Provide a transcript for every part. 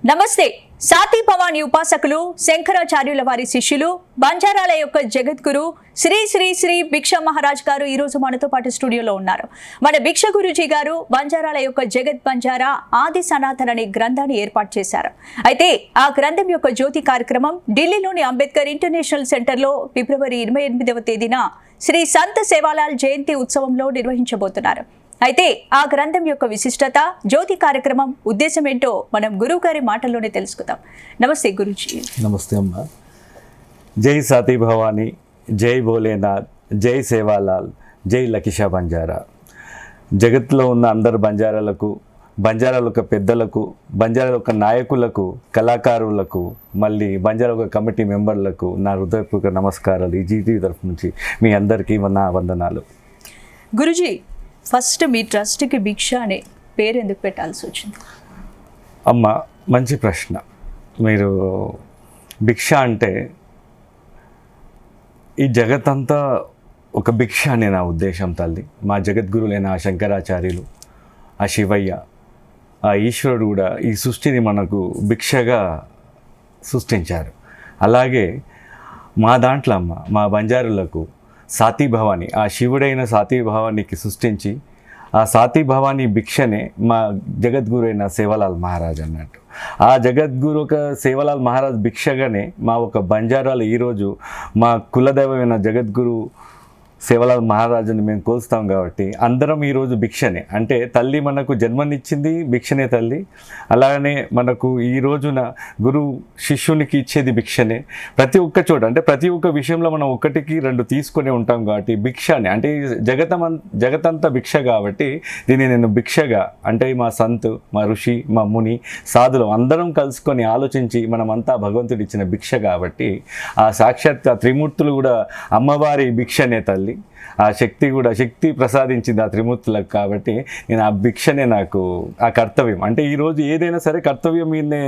నమస్తే. సాతి భవాని ఉపాసకులు శంకరాచార్యుల వారి శిష్యులు బంజారాల యొక్క జగద్గురు శ్రీ శ్రీ శ్రీ భిక్ష మహారాజ్ గారు ఈ రోజు మనతో పాటు స్టూడియోలో ఉన్నారు. మన భిక్ష గురుజీ గారు బంజారాల యొక్క జగత్ బంజారా ఆది సనాతన అనే గ్రంథాన్ని ఏర్పాటు చేశారు. అయితే ఆ గ్రంథం యొక్క జ్యోతి కార్యక్రమం ఢిల్లీలోని అంబేద్కర్ ఇంటర్నేషనల్ సెంటర్లో ఫిబ్రవరి 28వ తేదీన శ్రీ సంత్ సేవాలాల్ జయంతి ఉత్సవంలో నిర్వహించబోతున్నారు. అయితే ఆ గ్రంథం యొక్క విశిష్టత, జ్యోతి కార్యక్రమం ఉద్దేశం ఏంటో మనం గురువు గారి మాటల్లోనే తెలుసుకుందాం. నమస్తే గురుజీ. నమస్తే అమ్మ. జై సాతి భవాని, జై భోలేనాథ్, జై సేవాలాల్, జై లకిషా బంజారా. జగత్తులో ఉన్న అందరు బంజారాలకు, బంజారాల యొక్క పెద్దలకు, బంజారాల యొక్క నాయకులకు, కళాకారులకు, మళ్ళీ బంజారా యొక్క కమిటీ మెంబర్లకు నా హృదయపూర్వక నమస్కారాలు. ఈ జీటీ తరఫు నుంచి మీ అందరికీ నా వందనాలు. గురుజీ, ఫస్ట్ మీ ట్రస్ట్కి భిక్ష అనే పేరు ఎందుకు పెట్టాల్సి వచ్చింది? అమ్మ, మంచి ప్రశ్న. మీరు భిక్ష అంటే ఈ జగత్తంతా ఒక భిక్ష అనే నా ఉద్దేశం తల్లి. మా జగద్గురులైన ఆ శంకరాచార్యులు, ఆ శివయ్య, ఆ ఈశ్వరుడు కూడా ఈ సృష్టిని మనకు భిక్షగా సృష్టించారు. అలాగే మా దాంట్లో అమ్మ, మా బంజారులకు సాతి భవాని, ఆ శివుడైన సాతి భవానికి సృష్టించి ఆ సాతి భవాని భిక్షనే మా జగద్గురు అయిన సేవాలాల్ మహారాజ్ అన్నట్టు. ఆ జగద్గురు ఒక సేవాలాల్ మహారాజ్ భిక్షగానే మా ఒక బంజారాలు ఈరోజు మా కులదైవమైన జగద్గురు సేవాలాల్ మహారాజుని మేము కోల్స్తాం కాబట్టి అందరం ఈరోజు భిక్షనే. అంటే తల్లి మనకు జన్మనిచ్చింది భిక్షనే తల్లి. అలాగనే మనకు ఈ రోజున గురువు శిష్యునికి ఇచ్చేది భిక్షనే. ప్రతి ఒక్క చోట, అంటే ప్రతి ఒక్క విషయంలో మనం ఒకటికి రెండు తీసుకొని ఉంటాం కాబట్టి భిక్షనే. అంటే జగతంతా భిక్ష కాబట్టి దీన్ని నేను భిక్షగా, అంటే మా సంతు, మా ఋషి, మా ముని, సాధులు అందరం కలుసుకొని ఆలోచించి మనమంతా భగవంతుడు ఇచ్చిన భిక్ష కాబట్టి ఆ సాక్షాత్ త్రిమూర్తులు కూడా అమ్మవారి భిక్షనే తల్లి. ఆ శక్తి కూడా, శక్తి ప్రసాదించింది ఆ త్రిమూర్తులకు. కాబట్టి నేను ఆ భిక్షనే నాకు ఆ కర్తవ్యం. అంటే ఈరోజు ఏదైనా సరే కర్తవ్యం మీదనే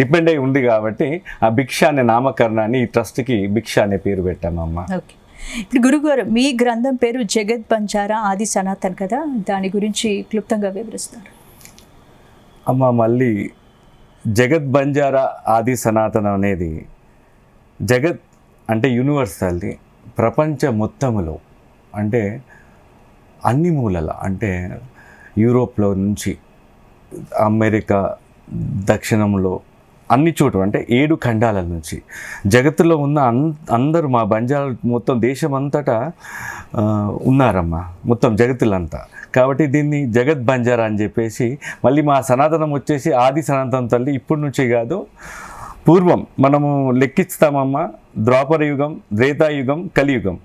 డిపెండ్ అయి ఉంది కాబట్టి ఆ భిక్ష అనే నామకరణాన్ని ఈ ట్రస్ట్కి భిక్ష అనే పేరు పెట్టామమ్మ. ఓకే. ఇప్పుడు గురుగారు, మీ గ్రంథం పేరు జగత్ బంజారా ఆది సనాతన్ కదా, దాని గురించి క్లుప్తంగా వివరిస్తారు. అమ్మ, మళ్ళీ జగత్ బంజారా ఆది సనాతనం అనేది, జగత్ అంటే యూనివర్స్ తల్లి. ప్రపంచ మొత్తములో, అంటే అన్ని మూలల, అంటే యూరోప్లో నుంచి అమెరికా, దక్షిణంలో అన్ని చోట్ల, అంటే 7 ఖండాల నుంచి జగత్తులో ఉన్న అందరూ మా బంజారా మొత్తం దేశం అంతటా ఉన్నారమ్మా, మొత్తం జగత్తులంతా. కాబట్టి దీన్ని జగత్ బంజారా అని చెప్పేసి, మళ్ళీ మా సనాతనం వచ్చేసి ఆది సనాతనం తల్లి. ఇప్పటి నుంచి కాదు, పూర్వం మనము లెక్కిస్తామమ్మ. ద్వాపర యుగం, త్రేతాయుగం, కలియుగం.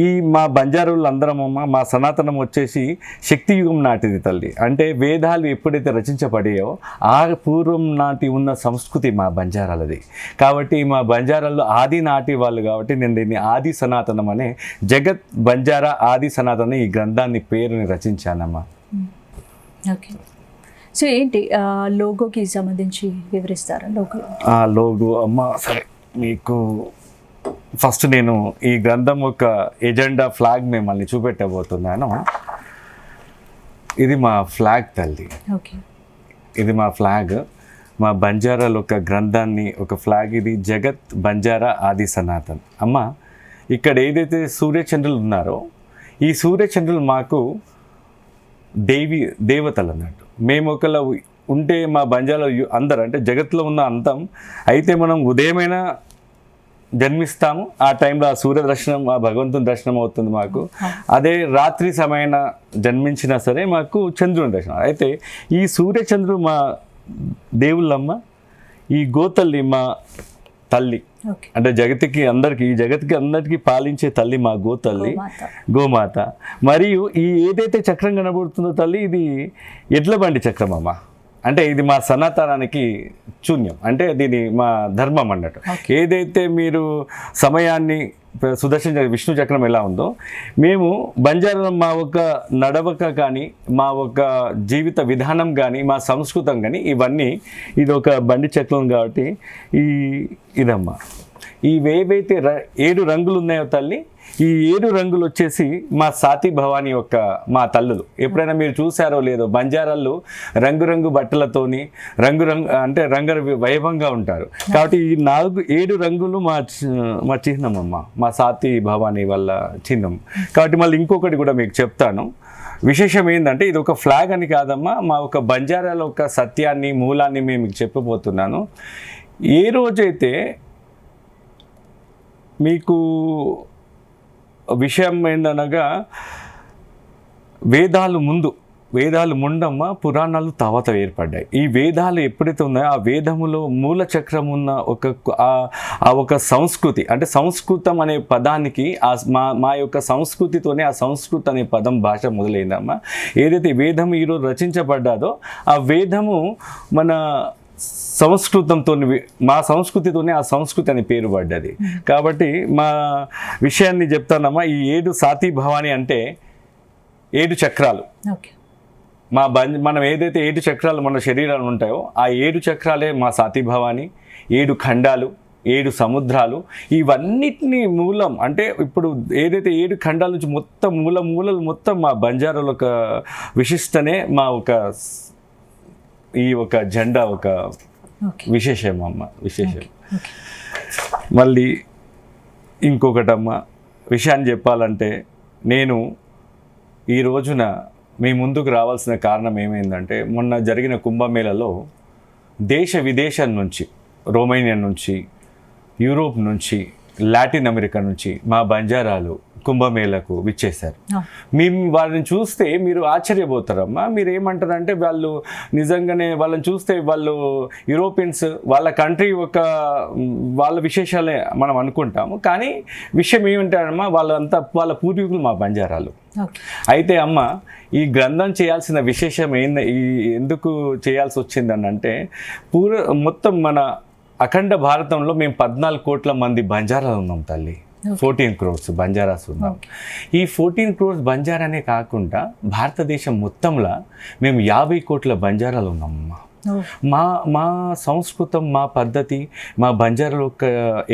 ఈ మా బంజారులు అందరమమ్మ, మా సనాతనం వచ్చేసి శక్తి యుగం నాటిది తల్లి. అంటే వేదాలు ఎప్పుడైతే రచించబడాయో ఆ పూర్వం నాటి ఉన్న సంస్కృతి మా బంజారాలది. కాబట్టి మా బంజారాల్లో ఆది నాటి వాళ్ళు కాబట్టి నేను దీన్ని ఆది సనాతనం అనే జగత్ బంజారా ఆది సనాతన ఈ గ్రంథాన్ని పేరుని రచించానమ్మా. ఓకే. సో ఏంటి లోగోకి సంబంధించి వివరిస్తారా? లోగో అమ్మ, సరే మీకు ఫస్ట్ నేను ఈ గ్రంథం యొక్క ఎజెండా ఫ్లాగ్ మిమ్మల్ని చూపెట్టబోతున్నాను. ఇది మా ఫ్లాగ్ తల్లి. ఓకే. ఇది మా ఫ్లాగ్, మా బంజారాల ఒక గ్రంథాన్ని ఒక ఫ్లాగ్. ఇది జగత్ బంజారా ఆది సనాతన్. అమ్మ, ఇక్కడ ఏదైతే సూర్యచంద్రులు ఉన్నారో ఈ సూర్యచంద్రులు మాకు దేవతలు అన్నట్టు. మేము ఒకలా ఉంటే మా బంజారా అందరు, అంటే జగత్తులో ఉన్న అంతం అయితే మనం ఉదయమైనా జన్మిస్తాము. ఆ టైంలో ఆ సూర్య దర్శనం, ఆ భగవంతుని దర్శనం అవుతుంది మాకు. అదే రాత్రి సమయాన జన్మించినా సరే మాకు చంద్రుని దర్శనం. అయితే ఈ సూర్యచంద్రుడు మా దేవుళ్ళమ్మ, ఈ గోతల్లి మా తల్లి. అంటే ఈ జగత్కి అందరికీ పాలించే తల్లి మా గోతల్లి, గోమాత. మరియు ఈ ఏదైతే చక్రం కనబడుతుందో తల్లి, ఇది ఎడ్ల బండి చక్రం అమ్మ. అంటే ఇది మా సనాతనానికి శూన్యం, అంటే దీని మా ధర్మం అన్నట్టు. ఏదైతే మీరు సమయాన్ని సుదర్శన విష్ణు చక్రం ఎలా ఉందో, మేము బంజారా మా ఒక నడవక కానీ, మా ఒక జీవిత విధానం కానీ, మా సంస్కృతం కానీ ఇవన్నీ ఇది ఒక బండి చక్రం కాబట్టి ఇదమ్మా. ఏవైతే 7 రంగులు ఉన్నాయో తల్లి, ఈ 7 రంగులు వచ్చేసి మా సాతి భవాని యొక్క మా తల్లులు. ఎప్పుడైనా మీరు చూసారో లేదో, బంజారాల్లో రంగురంగు బట్టలతోని రంగ వైభవంగా ఉంటారు. కాబట్టి ఈ 7 రంగులు మా చిహ్నం అమ్మ, మా సాతి భవాని వల్ల చిహ్నం. కాబట్టి మళ్ళీ ఇంకొకటి కూడా మీకు చెప్తాను. విశేషం ఏంటంటే ఇది ఒక ఫ్లాగ్ అని కాదమ్మా, మా ఒక బంజారాల ఒక సత్యాన్ని మూలాన్ని మేము మీకు చెప్పబోతున్నాను. ఏ రోజైతే మీకు విషయం ఏందనగా వేదాలు ముందమ్మ, పురాణాలు తర్వాత ఏర్పడ్డాయి. ఈ వేదాలు ఎప్పుడైతే ఉన్నాయో ఆ వేదములో మూల చక్రం ఉన్న ఒక సంస్కృతి, అంటే సంస్కృతం అనే పదానికి మా యొక్క సంస్కృతితోనే ఆ సంస్కృతి అనే పదం భాష మొదలైందమ్మా. ఏదైతే వేదం ఈరోజు రచించబడ్డాదో ఆ వేదము మన మా సంస్కృతితోనే ఆ సంస్కృతి అని పేరు పడ్డది. కాబట్టి మా విషయాన్ని చెప్తానమ్మా. ఈ 7 సాతి భవాని అంటే 7 చక్రాలు. మనం ఏదైతే 7 చక్రాలు మన శరీరాలు ఉంటాయో ఆ 7 చక్రాలే మా సాతి భవాని. 7 ఖండాలు, 7 సముద్రాలు, ఇవన్నిటినీ మూలం. అంటే ఇప్పుడు ఏదైతే 7 ఖండాల నుంచి మొత్తం మూలలు మొత్తం మా బంజారాల ఒక విశిష్టనే, మా ఈ ఒక జెండా ఒక విశేషం అమ్మ, విశేషం. మళ్ళీ ఇంకొకటమ్మ విషయాన్ని చెప్పాలంటే, నేను ఈ రోజున మీ ముందుకు రావాల్సిన కారణం ఏమైందంటే, మొన్న జరిగిన కుంభమేళలో దేశ విదేశం నుంచి, రోమేనియా నుంచి, యూరోప్ నుంచి, లాటిన్ అమెరికా నుంచి మా బంజారాలు కుంభమేళకు విచ్చేశారు. మేము వాళ్ళని చూస్తే మీరు ఆశ్చర్యపోతారమ్మా. మీరు ఏమంటారంటే, వాళ్ళు నిజంగానే వాళ్ళని చూస్తే వాళ్ళు యూరోపియన్స్, వాళ్ళ కంట్రీ వాళ్ళ విశేషాలే మనం అనుకుంటాము. కానీ విషయం ఏమంటారమ్మా, వాళ్ళ పూర్వీకులు మా బంజారాలు. అయితే అమ్మ, ఈ గ్రంథం చేయాల్సిన విశేషం ఎందుకు చేయాల్సి వచ్చిందని అంటే, మొత్తం మన అఖండ భారతంలో మేము 14 కోట్ల మంది బంజారాలు ఉన్నాం తల్లి. 14 crores బంజారాస్ ఉన్నాం. ఈ 14 crores బంజారానే కాకుండా భారతదేశం మొత్తంలో మేము 50 కోట్ల బంజారాలు ఉన్నామమ్మా. మా సంస్కృతం, మా పద్ధతి, మా బంజారాలు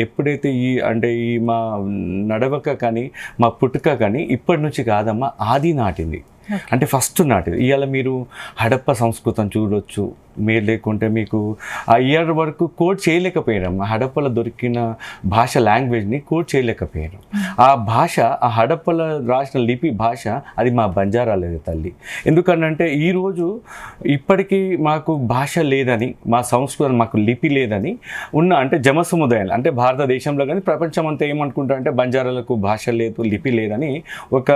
ఎప్పుడైతే ఈ మా నడవక కానీ మా పుట్టుక కానీ ఇప్పటి నుంచి కాదమ్మా, ఆది నాటింది. అంటే ఫస్ట్ నాటిది. ఇవాళ మీరు హడప్ప సంస్కృతం చూడొచ్చు, మీరు లేకుంటే మీకు ఆ ఇయర్ వరకు కోడ్ చేయలేకపోయారు. హడప్పలో దొరికిన భాష, లాంగ్వేజ్ని కోడ్ చేయలేకపోయారు. ఆ భాష, ఆ హడప్పలో రాసిన లిపి భాష, అది మా బంజారాలేదు తల్లి. ఎందుకంటే ఈరోజు ఇప్పటికీ మాకు భాష లేదని, మా సంస్కృతం మాకు లిపి లేదని అంటే జమసముదాయాలు, అంటే భారతదేశంలో కానీ ప్రపంచం అంతా ఏమనుకుంటారంటే బంజారాలకు భాష లేదు, లిపి లేదని ఒక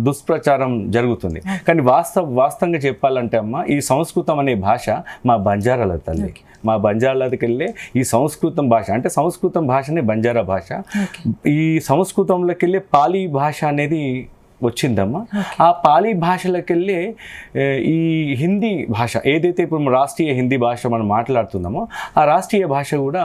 దుష్ప్రచారం జరుగుతుంది. కానీ వాస్తవంగా చెప్పాలంటే అమ్మ, ఈ సంస్కృతం అనే భాష మా బంజారాల తల్లి. మా బంజారాలకి వెళ్ళే ఈ సంస్కృతం భాష, అంటే సంస్కృతం భాషనే బంజారా భాష. ఈ సంస్కృతంలోకి వెళ్ళే పాలీ భాష అనేది వచ్చిందమ్మా. ఆ పాలీ భాషలోకి వెళ్ళే ఈ హిందీ భాష, ఏదైతే ఇప్పుడు రాష్ట్రీయ హిందీ భాష మనం మాట్లాడుతున్నామో, ఆ రాష్ట్రీయ భాష కూడా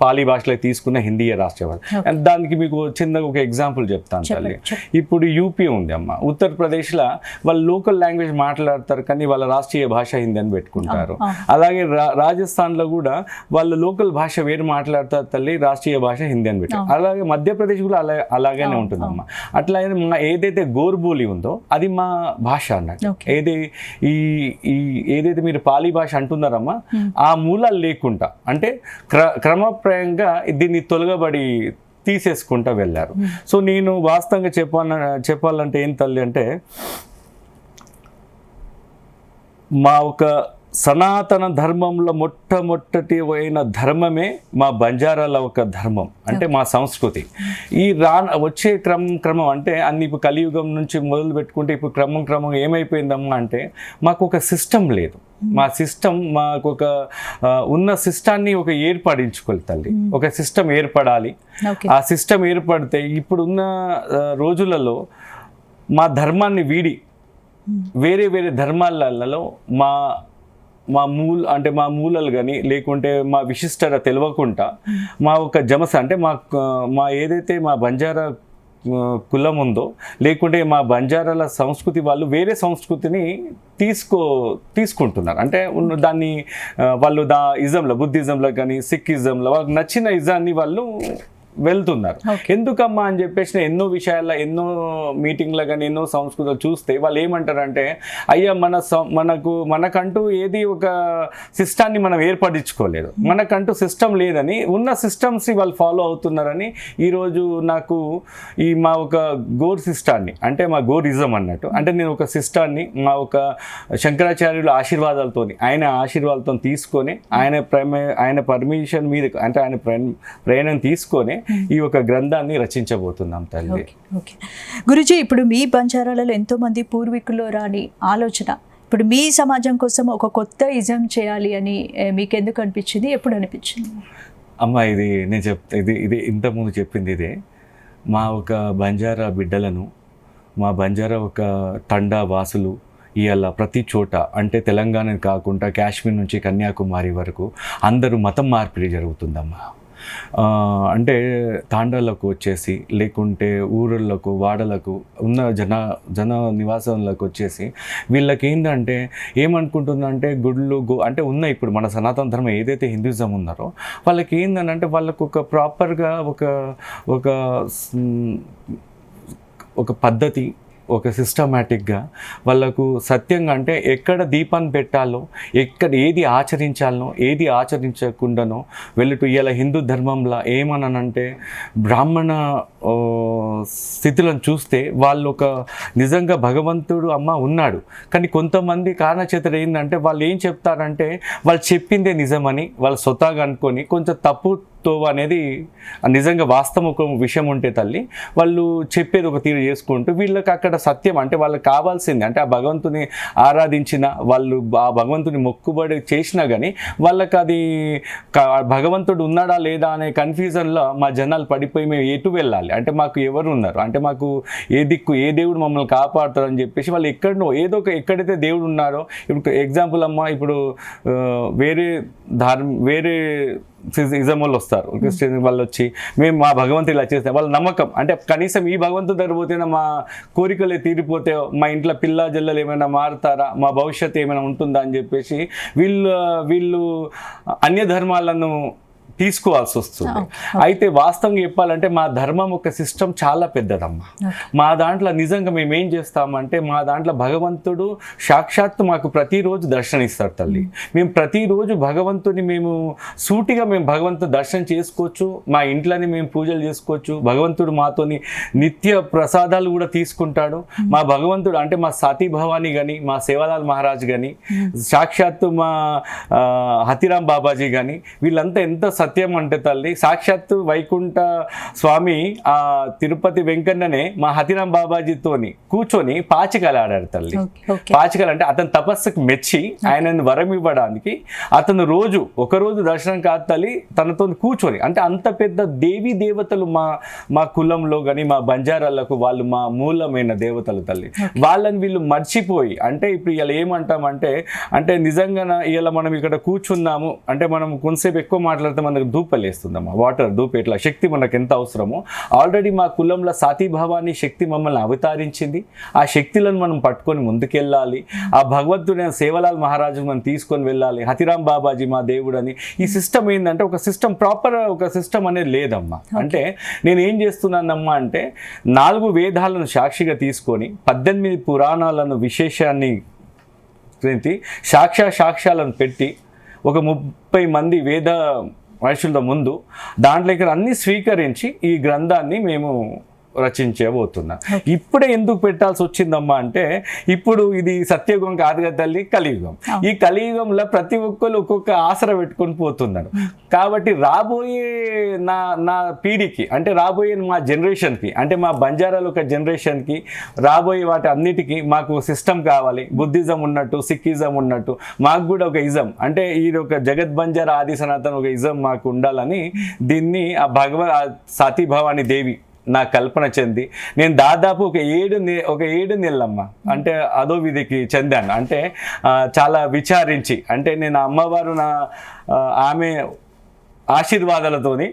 పాలీ భాషలో తీసుకున్న హిందీయే రాష్ట్రీయ భాష. దానికి మీకు చిన్నగా ఒక ఎగ్జాంపుల్ చెప్తాను తల్లి. ఇప్పుడు యూపీ ఉంది అమ్మ, ఉత్తరప్రదేశ్లో వాళ్ళు లోకల్ లాంగ్వేజ్ మాట్లాడతారు కానీ వాళ్ళ రాష్ట్రీయ భాష హిందీ అని పెట్టుకుంటారు. అలాగే రాజస్థాన్లో కూడా వాళ్ళు లోకల్ భాష వేరు మాట్లాడతారు తల్లి, రాష్ట్రీయ భాష హిందీ అని పెట్టారు. అలాగే మధ్యప్రదేశ్ కూడా అలాగే ఉంటుందమ్మా. అట్లాగే ఏదైతే గోర్బోలి ఉందో అది మా భాష అన్నట్టు. ఏదైతే మీరు పాలీ భాష అంటున్నారమ్మా, ఆ మూలాలు లేకుండా, అంటే క్రమప్రాయంగా దీన్ని తొలగబడి తీసేసుకుంటూ వెళ్ళారు. సో నేను వాస్తవంగా చెప్పాలంటే ఏం తల్లి అంటే, మా ఒక సనాతన ధర్మంలో మొట్టమొదటి అయిన ధర్మమే మా బంజారాల ఒక ధర్మం, అంటే మా సంస్కృతి. ఈ వచ్చే క్రమం అంటే అన్ని ఇప్పుడు కలియుగం నుంచి మొదలు పెట్టుకుంటే ఇప్పుడు క్రమం ఏమైపోయిందమ్మా అంటే, మాకు ఒక సిస్టమ్ లేదు. మా సిస్టమ్, మాకు ఒక ఉన్న సిస్టాన్ని ఒక ఏర్పడించుకోవాలి తల్లి. ఒక సిస్టమ్ ఏర్పడాలి. ఆ సిస్టమ్ ఏర్పడితే ఇప్పుడున్న రోజులలో మా ధర్మాన్ని వీడి వేరే ధర్మాలలో మా మూలలు కానీ లేకుంటే మా విశిష్టత తెలియకుండా మా ఒక జమస, అంటే మా ఏదైతే మా బంజారా కులం ఉందో, లేకుంటే మా బంజారాల సంస్కృతి వాళ్ళు వేరే సంస్కృతిని తీసుకుంటున్నారు. అంటే వాళ్ళు ఇజంలో, బుద్ధిజంలో కానీ సిక్కిజంలో వాళ్ళకి నచ్చిన ఇజాన్ని వాళ్ళు వెళ్తున్నారు. ఎందుకమ్మా అని చెప్పేసి ఎన్నో విషయాల్లో ఎన్నో మీటింగ్లో కానీ ఎన్నో సంస్కృతులు చూస్తే వాళ్ళు ఏమంటారంటే అయ్యా మనకంటూ ఏది ఒక సిస్టాన్ని మనం ఏర్పడించుకోలేదు, మనకంటూ సిస్టమ్ లేదని, ఉన్న సిస్టమ్స్ వాళ్ళు ఫాలో అవుతున్నారని ఈరోజు నాకు మా ఒక గోర్ సిస్టాన్ని అంటే మా గోరిజం అన్నట్టు, అంటే నేను ఒక సిస్టాన్ని మా ఒక శంకరాచార్యుల ఆశీర్వాదాలతో ఆయన ఆశీర్వాదాలతో తీసుకొని ఆయన పర్మిషన్ మీద అంటే ఆయన ప్రేరణ తీసుకొని ఈ ఒక గ్రంథాన్ని రచించబోతున్నాం తల్లి. ఓకే గురుజీ, ఇప్పుడు మీ బంజారాలలో ఎంతో మంది పూర్వీకుల్లో రాని ఆలోచన ఇప్పుడు మీ సమాజం కోసం ఒక కొత్త ఇజం చేయాలి అని మీకు ఎందుకు అనిపించింది, ఎప్పుడు అనిపించింది? అమ్మ ఇది నేను ఇది ఇంతకుముందు చెప్పింది ఇదే. మా ఒక బంజారా బిడ్డలను, మా బంజారా ఒక తండా వాసులు ఇవాళ ప్రతి చోట అంటే తెలంగాణ కాకుండా కాశ్మీర్ నుంచి కన్యాకుమారి వరకు అందరూ మతం మార్పిడి జరుగుతుందమ్మా. అంటే తాండాలకు వచ్చేసి లేకుంటే ఊళ్ళకు వాడలకు ఉన్న జన నివాసంలోకి వచ్చేసి వీళ్ళకి ఏంటంటే ఏమనుకుంటుందంటే గుళ్ళు అంటే ఉన్న ఇప్పుడు మన సనాతన ధర్మం ఏదైతే హిందూయిజం ఉన్నారో వాళ్ళకి ఏంటంటే వాళ్ళకు ఒక ప్రాపర్గా ఒక పద్ధతి, ఒక సిస్టమేటిక్గా వాళ్ళకు సత్యంగా అంటే ఎక్కడ దీపాన్ని పెట్టాలో, ఎక్కడ ఏది ఆచరించాలనో ఏది ఆచరించకుండానో వెళ్ళుతూ ఇలా హిందూ ధర్మంలో ఏమనంటే బ్రాహ్మణ స్థితులను చూస్తే వాళ్ళు ఒక నిజంగా భగవంతుడు అమ్మ ఉన్నాడు, కానీ కొంతమంది కారణచేతలు ఏంటంటే వాళ్ళు ఏం చెప్తారంటే వాళ్ళు చెప్పిందే నిజమని వాళ్ళు స్వతహాగా అనుకొని కొంచెం తప్పుతో అనేది నిజంగా వాస్తవం ఒక విషయం ఉంటే తల్లి వాళ్ళు చెప్పేది ఒక తీరు చేసుకుంటూ వీళ్ళకి అక్కడ సత్యం అంటే వాళ్ళకి కావాల్సింది అంటే ఆ భగవంతుని ఆరాధించిన వాళ్ళు ఆ భగవంతుని మొక్కుబడి చేసినా కానీ వాళ్ళకి అది భగవంతుడు ఉన్నాడా లేదా అనే కన్ఫ్యూజన్లో మా జనాలు పడిపోయి మేము ఎటు వెళ్ళాలి అంటే మాకు ఎవరు ఉన్నారు అంటే మాకు ఏ దిక్కు ఏ దేవుడు మమ్మల్ని కాపాడుతారని చెప్పేసి వాళ్ళు ఎక్కడైతే దేవుడు ఉన్నారో ఇప్పుడు ఎగ్జాంపుల్ అమ్మ ఇప్పుడు వేరే ఇజం వాళ్ళు వస్తారు క్రిస్టియన్ వాళ్ళు వచ్చి మేము మా భగవంతుడు ఇలా చేస్తాం వాళ్ళ నమ్మకం అంటే కనీసం ఈ భగవంతుడు దగ్గర పోతేనే మా కోరికలు తీరిపోతే మా ఇంట్లో పిల్ల జల్లలు ఏమైనా మారుతారా మా భవిష్యత్తు ఏమైనా ఉంటుందా అని చెప్పేసి వీళ్ళు అన్య ధర్మాలను తీసుకోవాల్సి వస్తుంది. అయితే వాస్తవంగా చెప్పాలంటే మా ధర్మం ఒక సిస్టమ్ చాలా పెద్దదమ్మా. మా దాంట్లో నిజంగా మేము ఏం చేస్తామంటే మా దాంట్లో భగవంతుడు సాక్షాత్తు మాకు ప్రతిరోజు దర్శనమిస్తాడు తల్లి. మేము ప్రతిరోజు భగవంతుని సూటిగా భగవంతుడు దర్శనం చేసుకోవచ్చు, మా ఇంట్లోనే మేము పూజలు చేసుకోవచ్చు, భగవంతుడు మాతోని నిత్య ప్రసాదాలు కూడా తీసుకుంటాడు. మా భగవంతుడు అంటే మా సాతి భవానీ కానీ మా సేవాలాల్ మహారాజ్ కానీ సాక్షాత్తు మా హతిరాం బాబాజీ కానీ వీళ్ళంతా ఎంత సత్యం అంటే తల్లి సాక్షాత్తు వైకుంఠ స్వామి ఆ తిరుపతి వెంకన్ననే మా హతిరాం బాబాజీతోని కూర్చొని పాచికలు ఆడారు తల్లి. పాచికలు అంటే అతని తపస్సుకు మెచ్చి ఆయనను వరం ఇవ్వడానికి అతను ఒకరోజు దర్శనం కాదు తల్లి తనతో కూర్చొని అంటే అంత పెద్ద దేవీ దేవతలు మా కులంలో కానీ మా బంజారాలకు వాళ్ళు మా మూలమైన దేవతలు తల్లి. వాళ్ళని వీళ్ళు మర్చిపోయి అంటే ఇప్పుడు ఇలా ఏమంటామంటే అంటే నిజంగా ఇలా మనం ఇక్కడ కూర్చున్నాము అంటే మనం కొంతసేపు ఎక్కువ మాట్లాడితే మనకు ధూపలేస్తుందమ్మా వాటర్ ధూప ఇట్లా శక్తి మనకు ఎంత అవసరమో ఆల్రెడీ మా కులంలో సాతీభావాన్ని శక్తి మమ్మల్ని అవతరించింది. ఆ శక్తులను మనం పట్టుకొని ముందుకెళ్ళాలి. ఆ భగవంతుడైన సేవలాల్ మహారాజు మనం తీసుకొని వెళ్ళాలి. హతిరాం బాబాజీ మా దేవుడు అని ఈ సిస్టమ్ ఏంటంటే ఒక సిస్టమ్ ప్రాపర్ ఒక సిస్టమ్ అనేది లేదమ్మా. అంటే నేను ఏం చేస్తున్నానమ్మా అంటే 4 వేదాలను సాక్షిగా తీసుకొని 18 పురాణాలను విశేషాన్ని సాక్ష్యాలను పెట్టి ఒక 30 మంది వేద మనుషుల ముందు దాంట్లో ఇక్కడ అన్ని స్వీకరించి ఈ గ్రంథాన్ని మేము రచించబోతున్నా. ఇప్పుడే ఎందుకు పెట్టాల్సి వచ్చిందమ్మా అంటే ఇప్పుడు ఇది సత్యయుగం కాదు కదా తల్లి, కలియుగం. ఈ కలియుగంలో ప్రతి ఒక్కరు ఒక్కొక్క ఆసర పెట్టుకొని పోతున్నారు. కాబట్టి రాబోయే నా పీడికి అంటే రాబోయే మా జనరేషన్కి అంటే మా బంజారాలు ఒక జనరేషన్కి రాబోయే వాటి అన్నిటికీ మాకు సిస్టమ్ కావాలి. బుద్ధిజం ఉన్నట్టు సిక్కిజం ఉన్నట్టు మాకు కూడా ఒక ఇజం అంటే ఇది ఒక జగత్ బంజారా ఆది సనాతన ఒక ఇజం మాకు ఉండాలని దీన్ని ఆ సాతీ భవానీ దేవి నా కల్పన చెంది నేను దాదాపు ఒక 7 నెలలమ్మ అంటే అదో విధికి చెందాను. అంటే చాలా విచారించి అంటే నేను అమ్మవారు ఆమె ఆశీర్వాదాలతోని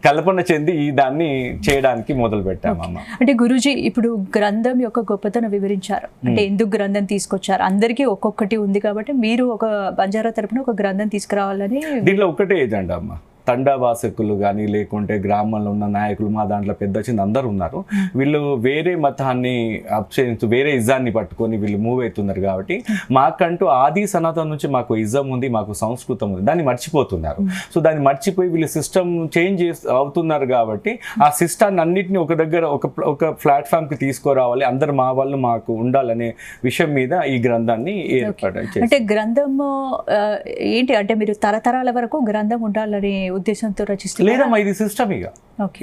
కల్పన చెంది ఈ దాన్ని చేయడానికి మొదలు పెట్టామమ్మ. అంటే గురూజీ ఇప్పుడు గ్రంథం యొక్క గొప్పతనం వివరించారు. అంటే ఎందుకు గ్రంథం తీసుకొచ్చారు, అందరికీ ఒక్కొక్కటి ఉంది కాబట్టి మీరు ఒక బంజారా తరపున ఒక గ్రంథం తీసుకురావాలని దీంట్లో ఒకటే ఏజెండా అమ్మ తండావాసకులు కానీ లేకుంటే గ్రామంలో ఉన్న నాయకులు మా దాంట్లో పెద్ద చిన్న అందరూ ఉన్నారు. వీళ్ళు వేరే మతాన్ని అప్చేస్తూ వేరే ఇజాన్ని పట్టుకొని వీళ్ళు మూవ్ అవుతున్నారు కాబట్టి మాకంటూ ఆది సనాతన నుంచి మాకు ఇజం ఉంది, మాకు సంస్కృతం ఉంది, దాన్ని మర్చిపోతున్నారు. సో దాన్ని మర్చిపోయి వీళ్ళు సిస్టమ్ చేంజ్ అవుతున్నారు కాబట్టి ఆ సిస్టాన్ని అన్నిటిని ఒక దగ్గర ఒక ప్లాట్ఫామ్కి తీసుకురావాలి, అందరు మా వాళ్ళు మాకు ఉండాలనే విషయం మీద ఈ గ్రంథాన్ని ఏర్పాటు చేశారు. అంటే గ్రంథము ఏంటి అంటే మీరు తరతరాల వరకు గ్రంథం ఉండాలనే ఉద్దేశంతో రచిస్తారు? లేదమ్మా, ఇది సిస్టమ్, ఇక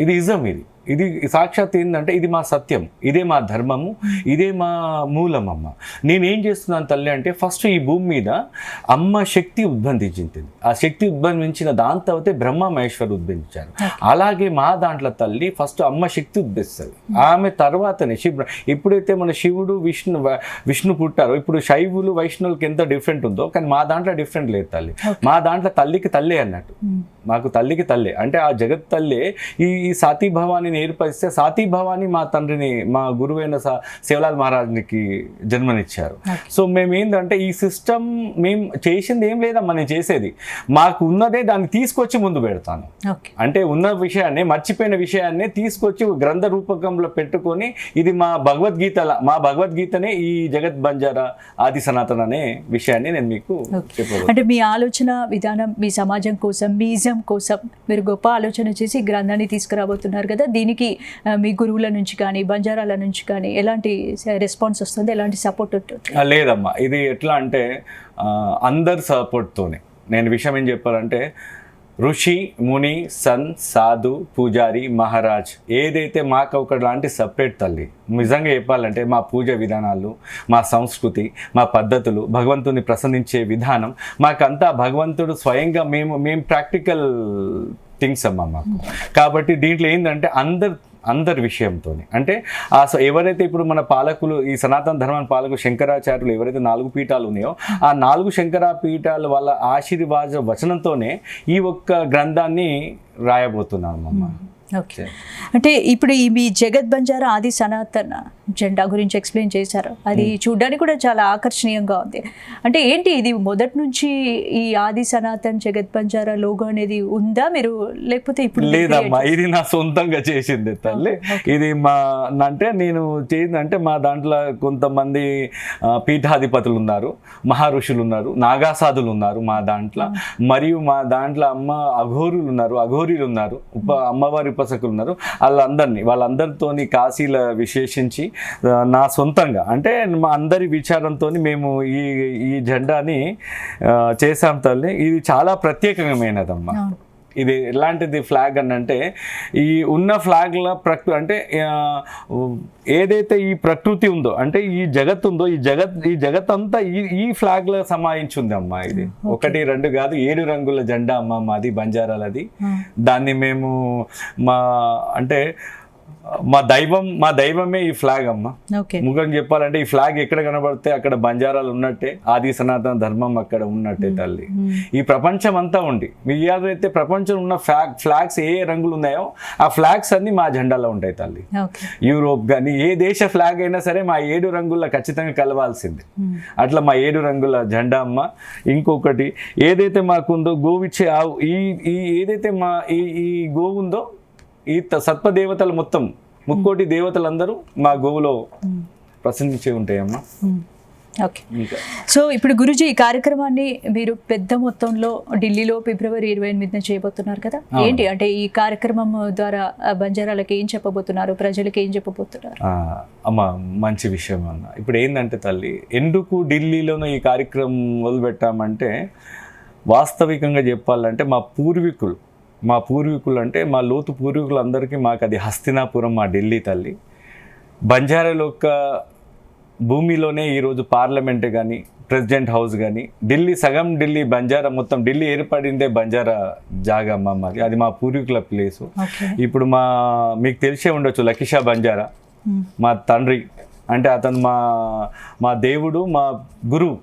ఇది ఇజం, ఇది సాక్షాత్ ఏంటంటే ఇది మా సత్యం, ఇదే మా ధర్మము, ఇదే మా మూలం. అమ్మ నేనేం చేస్తున్నాను తల్లి అంటే ఫస్ట్ ఈ భూమి మీద అమ్మ శక్తి ఉద్భవించింది, ఆ శక్తి ఉద్భవించిన దాని తర్వాతే బ్రహ్మ మహేశ్వరు ఉద్భవించారు. అలాగే మా దాంట్లో తల్లి ఫస్ట్ అమ్మ శక్తి ఉద్భవిస్తుంది, ఆమె తర్వాతనే ఎప్పుడైతే మన శివుడు విష్ణు పుట్టారో, ఇప్పుడు శైవులు వైష్ణవులకి ఎంత డిఫరెంట్ ఉందో కానీ మా దాంట్లో డిఫరెంట్ లేదు తల్లి. మా దాంట్లో తల్లికి తల్లే అన్నట్టు, మాకు తల్లికి తల్లే అంటే ఆ జగత్ తల్లే ఈ సాతి భవాని ఏర్పరిస్తే సాతి భవాని మా తండ్రిని మా గురువైన శివలాల్ మహారాజ్కి జన్మనిచ్చారు. సో మేము ఏంటంటే ఈ సిస్టమ్ మేము చేసింది ఏం లేదమ్మా, నేను చేసేది మాకు ఉన్నదే దాన్ని తీసుకొచ్చి ముందు పెడతాను. అంటే ఉన్న విషయాన్ని మర్చిపోయిన విషయాన్ని తీసుకొచ్చి గ్రంథ రూపకంలో పెట్టుకొని ఇది మా భగవద్గీతనే ఈ జగత్ బంజారా ఆది సనాతన అనే విషయాన్ని నేను మీకు చెప్పాను. అంటే మీ ఆలోచన విధానం మీ సమాజం కోసం, మీ ఇజం కోసం మీరు గొప్ప ఆలోచన చేసి గ్రంథాన్ని తీసుకురాబోతున్నారు కదా, దీనికి మీ గురువుల నుంచి కానీ బంజారాల నుంచి కానీ ఎలాంటి రెస్పాన్స్ వస్తుంది, ఎలాంటి సపోర్ట్ ఉంటుంది? లేదమ్మా, ఇది ఎట్లా అంటే అందరి సపోర్ట్తోనే. నేను విషయం ఏం చెప్పాలంటే ఋషి, ముని, సన్, సాధు, పూజారి, మహారాజ్ ఏదైతే మాకు ఒక లాంటి సపరేట్ తల్లి. నిజంగా చెప్పాలంటే మా పూజ విధానాలు, మా సంస్కృతి, మా పద్ధతులు, భగవంతుని ప్రసన్నించే విధానం మాకంతా భగవంతుడు స్వయంగా మేము ప్రాక్టికల్ థింగ్స్ అమ్మా మాకు. కాబట్టి దీంట్లో ఏంటంటే అందరి విషయంతో అంటే ఎవరైతే ఇప్పుడు మన పాలకులు ఈ సనాతన ధర్మాన్ని పాలకులు శంకరాచార్యులు ఎవరైతే 4 పీఠాలు ఉన్నాయో ఆ 4 శంకరా పీఠాలు వాళ్ళ ఆశీర్వాద వచనంతోనే ఈ ఒక్క గ్రంథాన్ని రాయబోతున్నాను అమ్మ. ఓకే, అంటే ఇప్పుడు ఈ మీ జగత్ బంజారా ఆది సనాతన జెండా గురించి ఎక్స్ప్లెయిన్ చేశారు, అది చూడడానికి కూడా చాలా ఆకర్షణీయంగా ఉంది. అంటే ఏంటి ఇది మొదటి నుంచి ఈ ఆది సనాతన్ జగత్ బంజారా లోగో అనేది ఉందా మీరు, లేకపోతే ఇప్పుడు? లేదమ్మా, ఇది నా సొంతంగా చేసింది తల్లి. ఇది అంటే నేను చేసిందంటే మా దాంట్లో కొంతమంది పీఠాధిపతులు ఉన్నారు, మహర్షులు ఉన్నారు, నాగాసాధులు ఉన్నారు మా దాంట్లో, మరియు మా దాంట్లో అఘోరీలు ఉన్నారు, అమ్మవారి ఉపాసకులు ఉన్నారు. వాళ్ళందరితోని కాశీల విశేషించి నా సొంతంగా అంటే మా అందరి విచారంతో మేము ఈ జెండాని చేసాం తల్లి. ఇది చాలా ప్రత్యేకమైనదమ్మా. ఇది ఎలాంటిది ఫ్లాగ్ అని అంటే ఈ ఉన్న ఫ్లాగ్ల అంటే ఏదైతే ఈ ప్రకృతి ఉందో అంటే ఈ జగత్ ఉందో ఈ జగత్ అంతా ఈ ఫ్లాగ్లో సమాయించింది అమ్మా. ఇది 1, 2 కాదు 7 రంగుల జెండా అమ్మ మాది బంజారాలది. దాన్ని మేము మా దైవమే ఈ ఫ్లాగ్ అమ్మ. ముఖ్యంగా చెప్పాలంటే ఈ ఫ్లాగ్ ఎక్కడ కనబడితే అక్కడ బంజారాలు ఉన్నట్టే, ఆది సనాతన ధర్మం అక్కడ ఉన్నట్టే తల్లి. ఈ ప్రపంచం అంతా ఉండి అయితే ప్రపంచం ఉన్న ఫ్లాగ్స్ ఏ రంగులు ఉన్నాయో ఆ ఫ్లాగ్స్ అన్ని మా జెండాలో ఉంటాయి తల్లి. యూరోప్ కానీ ఏ దేశ ఫ్లాగ్ అయినా సరే మా 7 రంగుల్లో ఖచ్చితంగా కలవాల్సిందే. అట్లా మా 7 రంగుల జెండా అమ్మ. ఇంకొకటి ఏదైతే మాకుందో గోవిచ్చే ఆవు, ఈ ఏదైతే మా ఈ గోవు ఉందో ఈ సత్వదేవతలు మొత్తం 3 దేవతలందరూ మా గోవులో ప్రసన్నించే ఉంటాయమ్మా. ఓకే, సో ఇప్పుడు గురుజీ ఈ కార్యక్రమాన్ని మీరు పెద్ద మొత్తంలో ఢిల్లీలో ఫిబ్రవరి 28న చేయబోతున్నారు కదా, ఏంటి అంటే ఈ కార్యక్రమం ద్వారా బంజారాలకు ఏం చెప్పబోతున్నారు, ప్రజలకు ఏం చెప్పబోతున్నారు? అమ్మ మంచి విషయం అన్న. ఇప్పుడు ఏంటంటే తల్లి, ఎందుకు ఢిల్లీలోనూ ఈ కార్యక్రమం మొదలుపెట్టామంటే వాస్తవికంగా చెప్పాలంటే మా పూర్వీకులు అంటే మా లోతు పూర్వీకులందరికీ మాకు అది హస్తినాపురం, మా ఢిల్లీ తల్లి. బంజారాల యొక్క భూమిలోనే ఈరోజు పార్లమెంట్ కానీ ప్రెసిడెంట్ హౌస్ కానీ సగం ఢిల్లీ బంజారా, మొత్తం ఢిల్లీ ఏర్పడిందే బంజారా జాగా అమ్మ మాది. అది మా పూర్వీకుల ప్లేసు. ఇప్పుడు మీకు తెలిసే ఉండొచ్చు లకీషా బంజారా మా తండ్రి, అంటే అతను మా దేవుడు, మా గురువు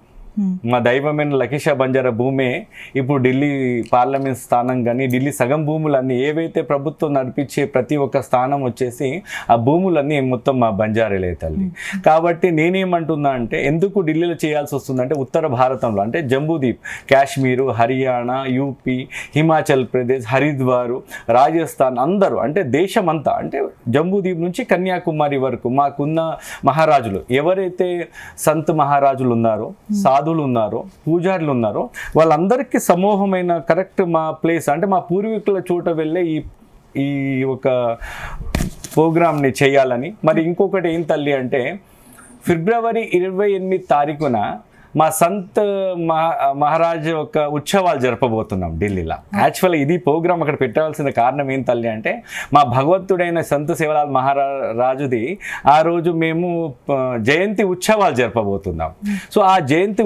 మా దైవమైన లకీషా బంజారా భూమే ఇప్పుడు ఢిల్లీ పార్లమెంట్ స్థానం కానీ ఢిల్లీ సగం భూములన్నీ ఏవైతే ప్రభుత్వం నడిపించే ప్రతి ఒక్క స్థానం వచ్చేసి ఆ భూములన్నీ మొత్తం మా బంజారాలే తల్లి. కాబట్టి నేనేమంటున్నా అంటే ఎందుకు ఢిల్లీలో చేయాల్సి వస్తుందంటే ఉత్తర భారతంలో అంటే జంబూదీప్, కాశ్మీరు, హర్యానా, యూపీ, హిమాచల్ ప్రదేశ్, హరిద్వారు, రాజస్థాన్ అందరూ అంటే దేశమంతా అంటే జంబూదీప్ నుంచి కన్యాకుమారి వరకు మాకున్న మహారాజులు ఎవరైతే సంత్ మహారాజులు ఉన్నారో, సాధువులు ఉన్నారో, పూజారులు ఉన్నారో వాళ్ళందరికీ సమూహమైన కరెక్ట్ మా ప్లేస్ అంటే మా పూర్వీకుల చోట వెళ్ళే ఈ ఒక ప్రోగ్రామ్ని చేయాలని. మరి ఇంకొకటి ఏం తల్లి అంటే ఫిబ్రవరి 28 తారీఖున మా సంత్ మహారాజ్ యొక్క ఉత్సవాలు జరపబోతున్నాం ఢిల్లీలో. యాక్చువల్గా ఇది ప్రోగ్రామ్ అక్కడ పెట్టాల్సిన కారణం ఏం తల్లి అంటే మా భగవంతుడైన సంత్ సేవలాల్ మహారాజుది ఆ రోజు మేము జయంతి ఉత్సవాలు జరపబోతున్నాం. సో ఆ జయంతి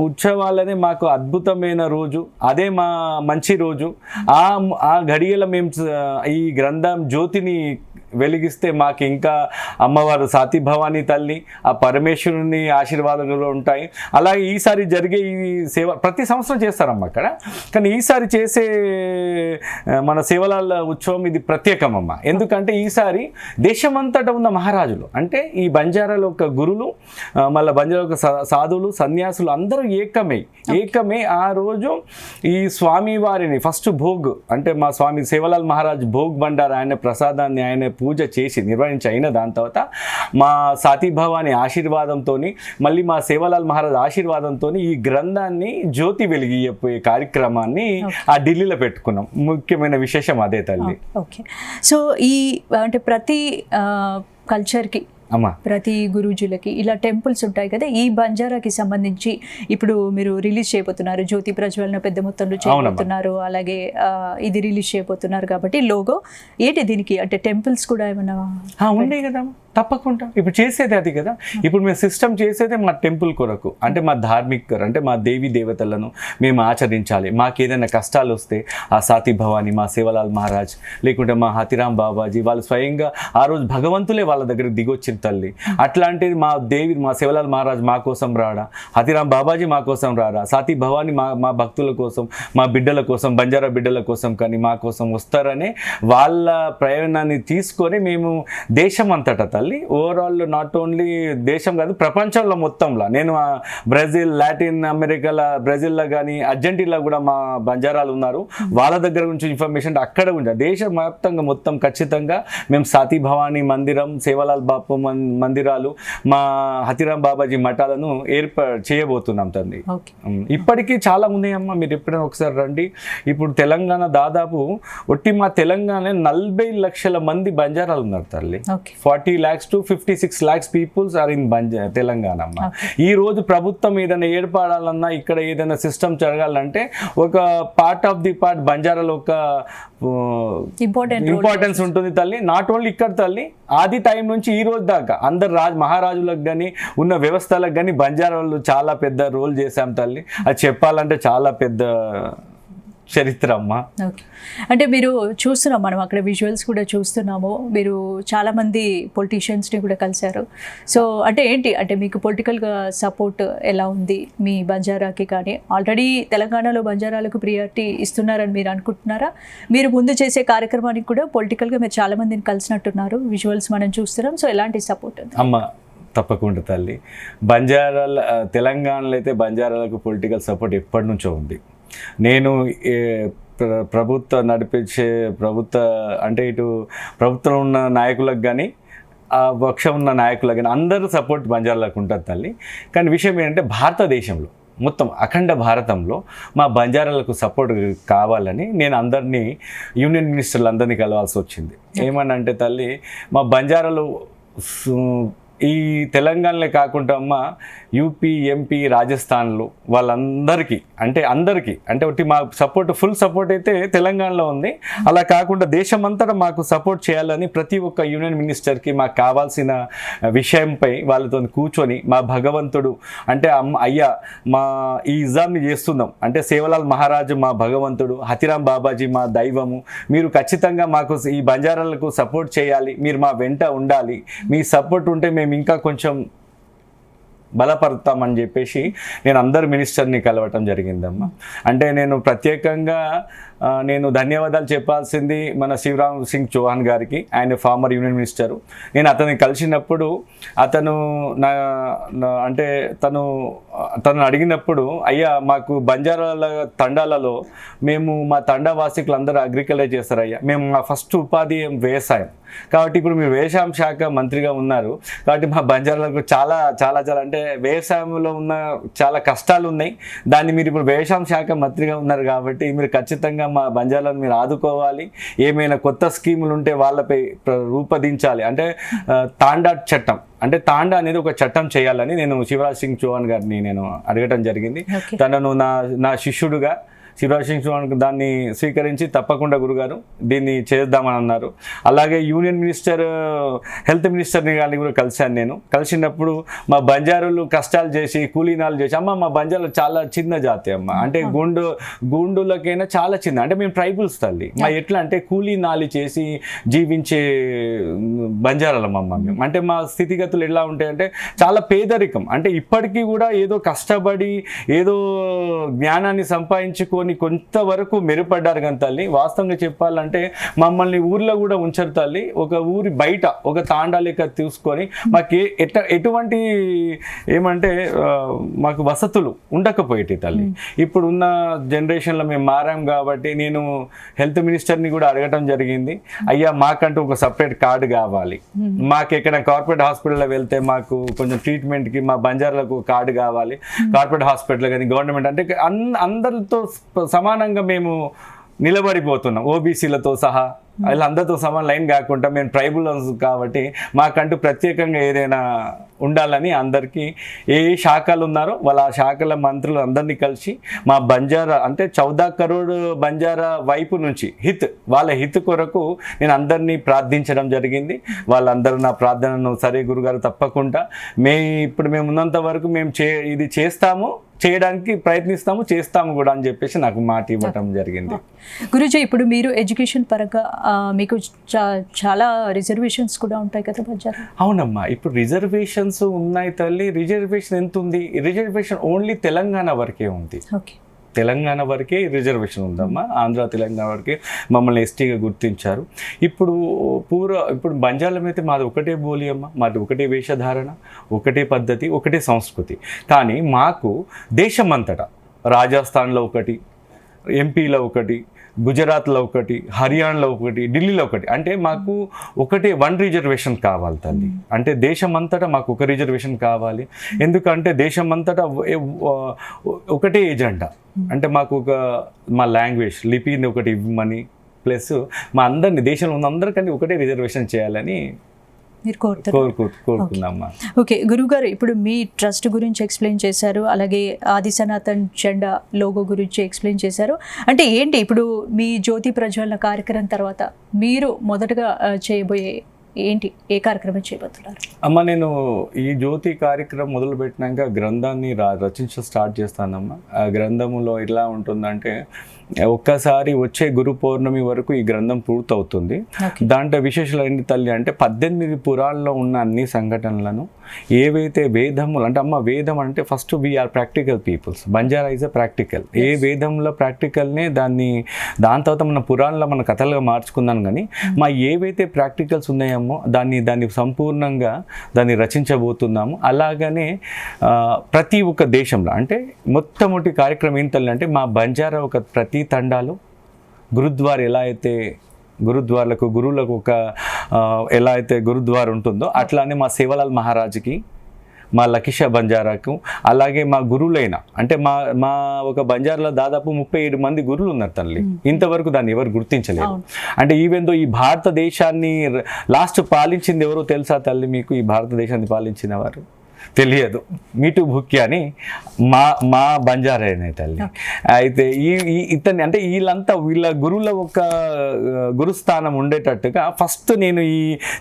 ఉత్సవాలనే మాకు అద్భుతమైన రోజు, అదే మా మంచి రోజు. ఆ ఘడియలో మేము ఈ గ్రంథం జ్యోతిని వెలిగిస్తే మాకు ఇంకా అమ్మవారు సాతి భవానీ తల్లి, ఆ పరమేశ్వరుని ఆశీర్వాదాలు ఉంటాయి. అలాగే ఈసారి జరిగే ఈ సేవ ప్రతి సంవత్సరం చేస్తారమ్మ అక్కడ, కానీ ఈసారి చేసే మన సేవలాల ఉత్సవం ఇది ప్రత్యేకమమ్మ. ఎందుకంటే ఈసారి దేశమంతటా ఉన్న మహారాజులు అంటే ఈ బంజారాల యొక్క గురులు, మళ్ళీ బంజారా యొక్క సాధువులు, సన్యాసులు అందరూ ఏకమై ఆ రోజు ఈ స్వామి వారిని ఫస్ట్ భోగ్ అంటే మా స్వామి సేవలాల్ మహారాజ్ భోగ్ బండారు ఆయన ప్రసాదాన్ని ఆయన పూజ చేసి నిర్వహించి అయిన దాని తర్వాత మా సాతి భవాని ఆశీర్వాదంతో మళ్ళీ మా సేవలాల్ మహారాజ్ ఆశీర్వాదంతో ఈ గ్రంథాన్ని జ్యోతి వెలిగిపోయే కార్యక్రమాన్ని ఆ ఢిల్లీలో పెట్టుకున్నాం. ముఖ్యమైన విశేషం అదే తల్లి. ఓకే, సో ఈ అంటే ప్రతి కల్చర్కి ప్రతి గురూజులకి ఇలా టెంపుల్స్ ఉంటాయి కదా, ఈ బంజారాకి సంబంధించి ఇప్పుడు మీరు రిలీజ్ చేయబోతున్నారు, జ్యోతి ప్రజ్వలన పెద్ద మొత్తంలో చేయబోతున్నారు, అలాగే ఇది రిలీజ్ చేయబోతున్నారు కాబట్టి లోగో ఏంటి దీనికి అంటే టెంపుల్స్ కూడా ఏమన్నా ఉన్నాయి కదా? తప్పకుండా ఇప్పుడు చేసేది అది కదా. ఇప్పుడు మేము సిస్టమ్ చేసేదే మా టెంపుల్ కొరకు అంటే మా ధార్మిక్ అంటే మా దేవి దేవతలను మేము ఆచరించాలి. మాకు ఏదైనా కష్టాలు వస్తే ఆ సాతి భవాని, మా సేవలాల్ మహారాజ్ లేకుంటే మా హతిరామ్ బాబాజీ వాళ్ళు స్వయంగా ఆ రోజు భగవంతులే వాళ్ళ దగ్గర దిగొచ్చిన తల్లి. అట్లాంటిది మా దేవి మా సేవలాల్ మహారాజ్ మా కోసం రాడా, హతిరామ్ బాబాజీ మా కోసం రాడా, సాతి భవాని మా భక్తుల కోసం, మా బిడ్డల కోసం, బంజారా బిడ్డల కోసం కానీ మా కోసం వస్తారని వాళ్ళ ప్రయాణాన్ని తీసుకొని మేము దేశం అంతటా తల్లి ఓవరాల్ నాట్ ఓన్లీ దేశం కాదు ప్రపంచంలో మొత్తంలో నేను బ్రెజిల్, లాటిన్ అమెరికాలో బ్రెజిల్లో కానీ అర్జెంటీనాలో కూడా మా బంజారాలు ఉన్నారు, వాళ్ళ దగ్గర నుంచి ఇన్ఫర్మేషన్ అక్కడ ఉంది. దేశవ్యాప్తంగా మొత్తం ఖచ్చితంగా మేము సాతి భవానీ మందిరం, సేవలాల్ బాపు మందిరాలు, మా హతిరామ్ బాబాజీ మఠాలను ఏర్పాటు చేయబోతున్నాం తండ్రి. ఇప్పటికీ చాలా ఉన్నాయమ్మా, మీరు ఎప్పుడైనా ఒకసారి రండి. ఇప్పుడు తెలంగాణ దాదాపు ఒట్టి మా తెలంగాణ 40 లక్షల మంది బంజారాలు ఉన్నారు తల్లి. 40 lakhs to 56 lakhs peoples are in Telangana అమ్మ. ఈ రోజు ప్రభుత్వం ఏదైనా ఏర్పడాలన్నా ఇక్కడ ఏదైనా సిస్టమ్ జరగాలంటే ఒక పార్ట్ ఆఫ్ ది పార్ట్ బంజారాలో ఒక ఇంపార్టెన్స్ ఉంటుంది తల్లి. నాట్ ఓన్లీ ఇక్కడ తల్లి, ఆది టైం నుంచి ఈ రోజు దాకా అందరు మహారాజులకు కానీ ఉన్న వ్యవస్థలకు కానీ బంజారాలు చాలా పెద్ద రోల్ చేశాం తల్లి. అది చెప్పాలంటే చాలా పెద్ద చరిత్ర అమ్మ. అంటే మీరు చూస్తున్నాం, మనం అక్కడ విజువల్స్ కూడా చూస్తున్నాము, మీరు చాలామంది పొలిటీషియన్స్ని కూడా కలిశారు. సో అంటే ఏంటి అంటే మీకు పొలిటికల్గా సపోర్ట్ ఎలా ఉంది మీ బంజారాకి? కానీ ఆల్రెడీ తెలంగాణలో బంజారాలకు ప్రియారిటీ ఇస్తున్నారని మీరు అనుకుంటున్నారా? మీరు ముందు చేసే కార్యక్రమానికి కూడా పొలిటికల్గా మీరు చాలామందిని కలిసినట్టున్నారు, విజువల్స్ మనం చూస్తున్నాం. సో ఎలాంటి సపోర్ట్ ఉంది అమ్మ? తప్పకుండా తల్లి, బంజారాల తెలంగాణలో అయితే బంజారాలకు పొలిటికల్ సపోర్ట్ ఎప్పటి నుంచో ఉంది. నేను ప్రభుత్వ నడిపించే అంటే ఇటు ప్రభుత్వం ఉన్న నాయకులకు కానీ ఆ పక్షం ఉన్న నాయకులకు కానీ అందరూ సపోర్ట్ బంజారాలకు ఉంటుంది తల్లి. కానీ విషయం ఏంటంటే భారతదేశంలో మొత్తం అఖండ భారతంలో మా బంజారాలకు సపోర్ట్ కావాలని నేను అందరినీ యూనియన్ మినిస్టర్లు అందరినీ కలవాల్సి వచ్చింది. ఏమనంటే తల్లి, మా బంజారాలు ఈ తెలంగాణలో కాకుండా అమ్మ యూపీ, ఎంపీ, రాజస్థాన్లో వాళ్ళందరికీ అంటే ఒకటి మా సపోర్ట్ ఫుల్ సపోర్ట్ అయితే తెలంగాణలో ఉంది. అలా కాకుండా దేశమంతటా మాకు సపోర్ట్ చేయాలని ప్రతి ఒక్క యూనియన్ మినిస్టర్కి మాకు కావాల్సిన విషయంపై వాళ్ళతో కూర్చొని మా భగవంతుడు అంటే అయ్యా మా ఈ నిజాన్ని చేస్తున్నాం అంటే సేవలాల్ మహారాజు మా భగవంతుడు, హతిరామ్ బాబాజీ మా దైవము, మీరు ఖచ్చితంగా మాకు ఈ బంజారాలకు సపోర్ట్ చేయాలి, మీరు మా వెంట ఉండాలి, మీ సపోర్ట్ ఉంటే మేము ఇంకా కొంచెం బలపడతామని చెప్పేసి నేను అందరు మినిస్టర్ని కలవటం జరిగిందమ్మా. అంటే నేను ప్రత్యేకంగా నేను ధన్యవాదాలు చెప్పాల్సింది మన శివరాజ్ సింగ్ చౌహాన్ గారికి. ఆయన ఫార్మర్ యూనియన్ మినిస్టరు. నేను అతన్ని కలిసినప్పుడు అతను అంటే తను అడిగినప్పుడు, అయ్యా మాకు బంజారాల తండాలలో మేము మా తండా వాసికులు అందరూ అగ్రికల్చర్ చేస్తారయ్యా, మేము మా ఫస్ట్ ఉపాధి వ్యవసాయం కాబట్టి ఇప్పుడు మీరు వ్యవసాయ శాఖ మంత్రిగా ఉన్నారు కాబట్టి మా బంజారాలకు చాలా చాలా చాలా అంటే వ్యవసాయంలో ఉన్న చాలా కష్టాలు ఉన్నాయి. దాన్ని మీరు ఇప్పుడు వ్యవసాయ శాఖ మంత్రిగా ఉన్నారు కాబట్టి మీరు ఖచ్చితంగా మా బంజారాలను మీరు ఆదుకోవాలి. ఏమైనా కొత్త స్కీములు ఉంటే వాళ్ళపై రూపొందించాలి. అంటే తాండా చట్టం, అంటే తాండా అనేది ఒక చట్టం చేయాలని నేను శివరాజ్ సింగ్ చౌహాన్ గారిని నేను అడగటం జరిగింది. తనను నా శిష్యుడుగా శివరాజ్ సింగ్ చౌహాన్ దాన్ని స్వీకరించి తప్పకుండా గురుగారు దీన్ని చేద్దామని అన్నారు. అలాగే యూనియన్ మినిస్టర్, హెల్త్ మినిస్టర్ని గారిని కూడా కలిశాను. నేను కలిసినప్పుడు మా బంజారులు కష్టాలు చేసి కూలీనాలు చేసి, అమ్మ మా బంజారులు చాలా చిన్న జాతి అమ్మ, అంటే గూండులకైనా చాలా చిన్న, అంటే మేము ట్రైబల్స్ తల్లి, మా ఎట్లా అంటే కూలీనాలి చేసి జీవించే బంజారాలమ్మ మేము. అంటే మా స్థితిగతులు ఎలా ఉంటాయంటే చాలా పేదరికం, అంటే ఇప్పటికీ కూడా ఏదో కష్టపడి ఏదో జ్ఞానాన్ని సంపాదించుకొని కొంతవరకు మెరుగుపడ్డారు కానీ తల్లి, వాస్తవంగా చెప్పాలంటే మమ్మల్ని ఊర్లో కూడా ఉంచరు తల్లి. ఒక ఊరి బయట ఒక తాండా లెక్క తీసుకొని మాకు ఎటువంటి ఏమంటే మాకు వసతులు ఉండకపోయేటి తల్లి. ఇప్పుడు ఉన్న జనరేషన్లో మేము మారాం కాబట్టి నేను హెల్త్ మినిస్టర్ని కూడా అడగటం జరిగింది, అయ్యా మాకంటూ ఒక సపరేట్ కార్డు కావాలి, మాకు ఎక్కడ కార్పొరేట్ హాస్పిటల్లో వెళ్తే మాకు కొంచెం ట్రీట్మెంట్కి మా బంజారాలకు కార్డు కావాలి, కార్పొరేట్ హాస్పిటల్ కానీ గవర్నమెంట్ అంటే అందరితో సమానంగా మేము నిలబడిపోతున్నాం, ఓబీసీలతో సహా వీళ్ళందరితో సమాన లైన్ కాకుండా మేము ట్రైబల్స్ కాబట్టి మాకంటూ ప్రత్యేకంగా ఏదైనా ఉండాలని అందరికీ ఏ శాఖలు ఉన్నారో వాళ్ళ ఆ శాఖల మంత్రులు అందరినీ కలిసి మా బంజారా అంటే 14 కరోడ్ బంజారా వైపు నుంచి వాళ్ళ హిత్ కొరకు నేను అందరినీ ప్రార్థించడం జరిగింది. వాళ్ళందరూ నా ప్రార్థనను సరే గురుగారు తప్పకుండా ఇప్పుడు మేము ఉన్నంత వరకు మేము ఇది చేయడానికి ప్రయత్నిస్తాము, చేస్తాము కూడా అని చెప్పేసి నాకు మాట ఇవ్వటం జరిగింది. గురూజీ, ఇప్పుడు మీరు ఎడ్యుకేషన్ పరంగా మీకు చాలా రిజర్వేషన్స్ కూడా ఉంటాయి కదా బంజారా? అవునమ్మా, ఇప్పుడు రిజర్వేషన్స్ ఉన్నాయి తల్లి. రిజర్వేషన్ ఎంత ఉంది? రిజర్వేషన్ ఓన్లీ తెలంగాణ వరకే ఉంది. తెలంగాణ వరకే రిజర్వేషన్ ఉందమ్మా. ఆంధ్ర తెలంగాణ వరకే మమ్మల్ని ఎస్టీగా గుర్తించారు. ఇప్పుడు బంజారాలం అయితే మాది ఒకటే బోలి అమ్మ, మాది ఒకటే వేషధారణ, ఒకటే పద్ధతి, ఒకటే సంస్కృతి. కానీ మాకు దేశమంతటా రాజస్థాన్లో ఒకటి, ఎంపీలో ఒకటి, గుజరాత్లో ఒకటి, హర్యానాలో ఒకటి, ఢిల్లీలో ఒకటి, అంటే మాకు ఒకటే 1 రిజర్వేషన్ కావాలి తల్లి. అంటే దేశమంతటా మాకు ఒక రిజర్వేషన్ కావాలి. ఎందుకంటే దేశమంతటా ఒకటే ఏజెండా, అంటే మాకు మా లాంగ్వేజ్ లిపిని ఒకటి ఇవ్వమని, ప్లస్ మా అందరినీ దేశంలో ఉన్న అందరికీ ఒకటే రిజర్వేషన్ చేయాలని మీరు కోరుకుంటున్నామ్మా. ఓకే గురుగారు, ఇప్పుడు మీ ట్రస్ట్ గురించి ఎక్స్ప్లెయిన్ చేశారు, అలాగే ఆది సనాతన్ జెండా లోగో గురించి ఎక్స్ప్లెయిన్ చేశారు. అంటే ఏంటి ఇప్పుడు మీ జ్యోతి ప్రజ్వలన కార్యక్రమం తర్వాత మీరు మొదటగా చేయబోయే ఏంటి, ఏ కార్యక్రమం చేయబోతున్నారు? అమ్మ, నేను ఈ జ్యోతి కార్యక్రమం మొదలుపెట్టినాక గ్రంథాన్ని స్టార్ట్ చేస్తానమ్మా. ఆ గ్రంథములో ఎలా ఉంటుందంటే ఒక్కసారి వచ్చే గురు పౌర్ణమి వరకు ఈ గ్రంథం పూర్తవుతుంది. దాంట్లో విశేషాలు ఏంటి తల్లి అంటే 18 పురాణంలో ఉన్న అన్ని సంఘటనలను ఏవైతే వేదములు అంటే అమ్మ, వేదం అంటే first we are practical peoples. Banjara is a practical. ఏ వేదంలో ప్రాక్టికల్నే దాని తర్వాత మన పురాణంలో మన కథలుగా మార్చుకున్నాను. కానీ మా ఏవైతే ప్రాక్టికల్స్ ఉన్నాయేమో దాన్ని సంపూర్ణంగా దాన్ని రచించబోతున్నాము. అలాగనే ప్రతి ఒక్క దేశంలో అంటే మొట్టమొదటి కార్యక్రమం ఏం తల్లి అంటే మా బంజారా ఒక ప్రతి తండాలు గురుద్వార్ ఎలా అయితే గురుద్వార్లకు గురువులకు ఎలా అయితే గురుద్వార్ ఉంటుందో అట్లానే మా సేవలాల్ మహారాజ్కి, మా లకిషా బంజారాకు, అలాగే మా గురువులైన అంటే మా ఒక బంజారాలో దాదాపు 37 మంది గురువులు ఉన్నారు తల్లి. ఇంతవరకు దాన్ని ఎవరు గుర్తించలేదు. అంటే ఈవెన్ దో ఈ భారతదేశాన్ని లాస్ట్ పాలించింది ఎవరో తెలుసా తల్లి మీకు? ఈ భారతదేశాన్ని పాలించిన వారు తెలియదు, మీటు భుక్య అని మా బంజారానే తల్లి. అయితే ఇతన్ని అంటే వీళ్ళ గురువుల ఒక గురుస్థానం ఉండేటట్టుగా ఫస్ట్ నేను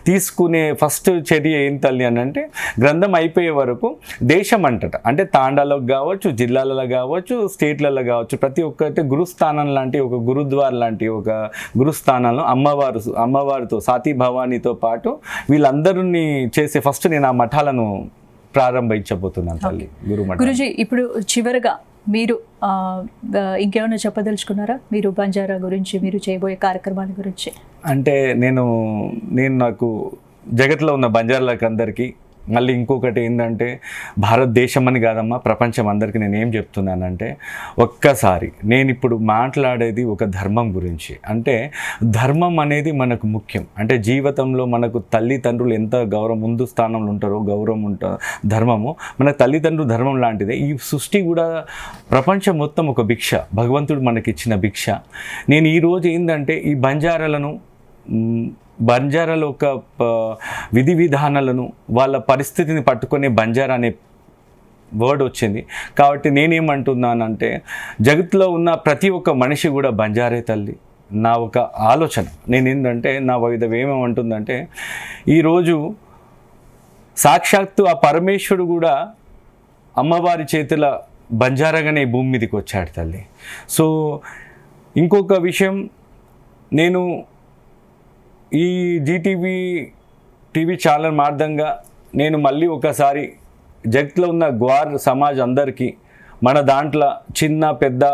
తీసుకునే ఫస్ట్ చర్య ఏం తల్లి అని అంటే గ్రంథం అయిపోయే వరకు దేశం అంటే తాండాలో కావచ్చు, జిల్లాలలో కావచ్చు, స్టేట్లలో కావచ్చు, ప్రతి ఒక్కటి గురుస్థానం లాంటి ఒక గురుద్వార్ లాంటి ఒక గురుస్థానాలను అమ్మవారితో సాతి భవానీతో పాటు వీళ్ళందరినీ చేసే ఫస్ట్ నేను ఆ మఠాలను ప్రారంభించబోతున్నాను తల్లి గురుమఠం. గురుజీ, ఇప్పుడు చివరగా మీరు ఇంకేమైనా చెప్పదలుచుకున్నారా? మీరు బంజారా గురించి, మీరు చేయబోయే కార్యక్రమాల గురించి. అంటే నేను నాకు జగత్లో ఉన్న బంజారాలకు అందరికీ మళ్ళీ ఇంకొకటి ఏంటంటే, భారతదేశం అని కాదమ్మా, ప్రపంచం అందరికీ నేను ఏం చెప్తున్నానంటే, ఒక్కసారి నేను ఇప్పుడు మాట్లాడేది ఒక ధర్మం గురించి. అంటే ధర్మం అనేది మనకు ముఖ్యం. అంటే జీవితంలో మనకు తల్లిదండ్రులు ఎంత గౌరవం ముందు స్థానంలో ఉంటారో గౌరవం ఉంటారో, ధర్మము మన తల్లిదండ్రులు ధర్మం లాంటిదే. ఈ సృష్టి కూడా ప్రపంచం మొత్తం ఒక భిక్ష, భగవంతుడు మనకి ఇచ్చిన భిక్ష. నేను ఈరోజు ఏంటంటే ఈ బంజారాల ఒక విధి విధానాలను, వాళ్ళ పరిస్థితిని పట్టుకొని బంజారా అనే వర్డ్ వచ్చింది. కాబట్టి నేనేమంటున్నానంటే, జగత్తులో ఉన్న ప్రతి ఒక్క మనిషి కూడా బంజారే తల్లి. నా ఒక ఆలోచన నేనేంటంటే, నా వైద్యం ఏమేమంటుందంటే, ఈరోజు సాక్షాత్తు ఆ పరమేశ్వరుడు కూడా అమ్మవారి చేతుల బంజారాగానే ఈ భూమి మీదకి వచ్చాడు తల్లి. సో ఇంకొక విషయం, నేను ఈ టీవీ ఛానల్ మార్గంగా నేను మళ్ళీ ఒకసారి జగత్లో ఉన్న గ్వార్ సమాజ్ అందరికీ, మన దాంట్లో చిన్న పెద్ద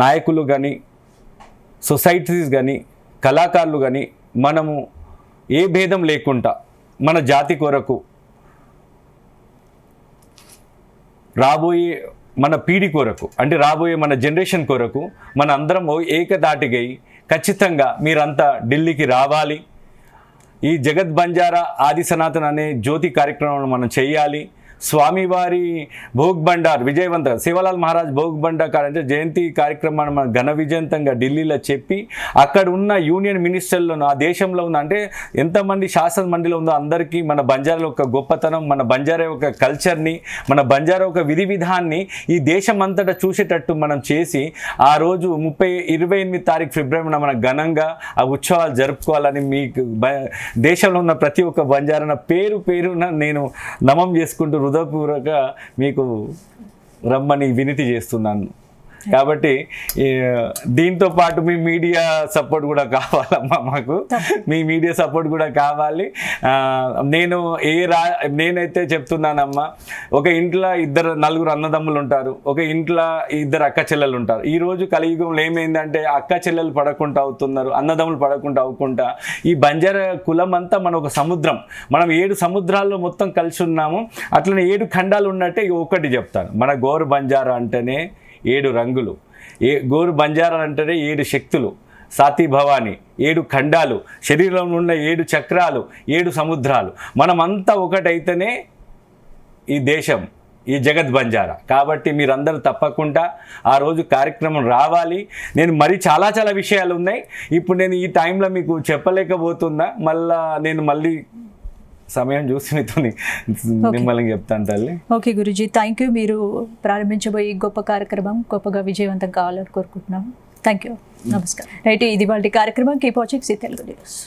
నాయకులు కానీ, సొసైటీస్ కానీ, కళాకారులు కానీ, మనము ఏ భేదం లేకుండా మన జాతి కొరకు, రాబోయే మన పీడి కొరకు, అంటే రాబోయే మన జనరేషన్ కొరకు మన అందరం ఏకదాటిగై ఖచ్చితంగా మీరంతా ఢిల్లీకి రావాలి. ఈ జగత్ బంజారా ఆది సనాతన్ అనే జ్యోతి కార్యక్రమం మనం చేయాలి. స్వామివారి భోగ్ బండార్ విజయవంత శివలాల్ మహారాజ్ భోగ్ బండార్ అంటే జయంతి కార్యక్రమాన్ని మనం ఘన విజయంతంగా ఢిల్లీలో చెప్పి, అక్కడ ఉన్న యూనియన్ మినిస్టర్లను, ఆ దేశంలో ఉన్న అంటే ఎంతమంది శాసన మండలిలో ఉందో అందరికీ మన బంజారా ఒక గొప్పతనం, మన బంజారా ఒక కల్చర్ని, మన బంజారా ఒక విధి విధాన్ని ఈ దేశం అంతటా చూసేటట్టు మనం చేసి, ఆ రోజు 28 తారీఖు ఫిబ్రవరిన మన ఘనంగా ఆ ఉత్సవాలు జరుపుకోవాలని మీకు దేశంలో ఉన్న ప్రతి ఒక్క బంజారా పేరున నేను నమం చేసుకుంటూ హృదయపూర్వక మీకు రమ్మని వినతి చేస్తున్నాను. కాబట్టి దీంతో పాటు మీ మీడియా సపోర్ట్ కూడా కావాలమ్మా, మాకు మీ మీడియా సపోర్ట్ కూడా కావాలి. నేనైతే చెప్తున్నానమ్మా, ఒక ఇంట్లో నలుగురు అన్నదమ్ములు ఉంటారు, ఒక ఇంట్లో 2 అక్క చెల్లెలు ఉంటారు. ఈరోజు కలియుగంలో ఏమైందంటే అక్క చెల్లెలు పడకుండా అవుతున్నారు, అన్నదమ్ములు పడకుండా అవ్వకుండా ఈ బంజారా కులం అంతా మన ఒక సముద్రం, మనం 7 సముద్రాల్లో మొత్తం కలిసి ఉన్నాము. అట్లనే 7 ఖండాలు ఉన్నట్టే ఒకటి చెప్తాను, మన గోరు బంజారా అంటేనే 7 రంగులు, గోరు బంజారా అంటేనే 7 శక్తులు, సాతి భవాని, 7 ఖండాలు, శరీరంలో ఉన్న 7 చక్రాలు, 7 సముద్రాలు, మనమంతా ఒకటైతేనే ఈ దేశం, ఈ జగత్ బంజారా. కాబట్టి మీరందరూ తప్పకుండా ఆ రోజు కార్యక్రమం రావాలి. నేను చాలా విషయాలు ఉన్నాయి, ఇప్పుడు నేను ఈ టైంలో మీకు చెప్పలేకపోతున్నా. మళ్ళీ సమయం చూసి మిమ్మల్ని చెప్తాను తల్లి. Okay Guruji, thank you. మీరు ప్రారంభించబోయే గొప్ప కార్యక్రమం గొప్పగా విజయవంతం కావాలని కోరుకుంటున్నాము. థ్యాంక్ యూ, నమస్కారం. రైట్, ఇది వాళ్ళ కార్యక్రమం. Keep watching Zee Telugu news.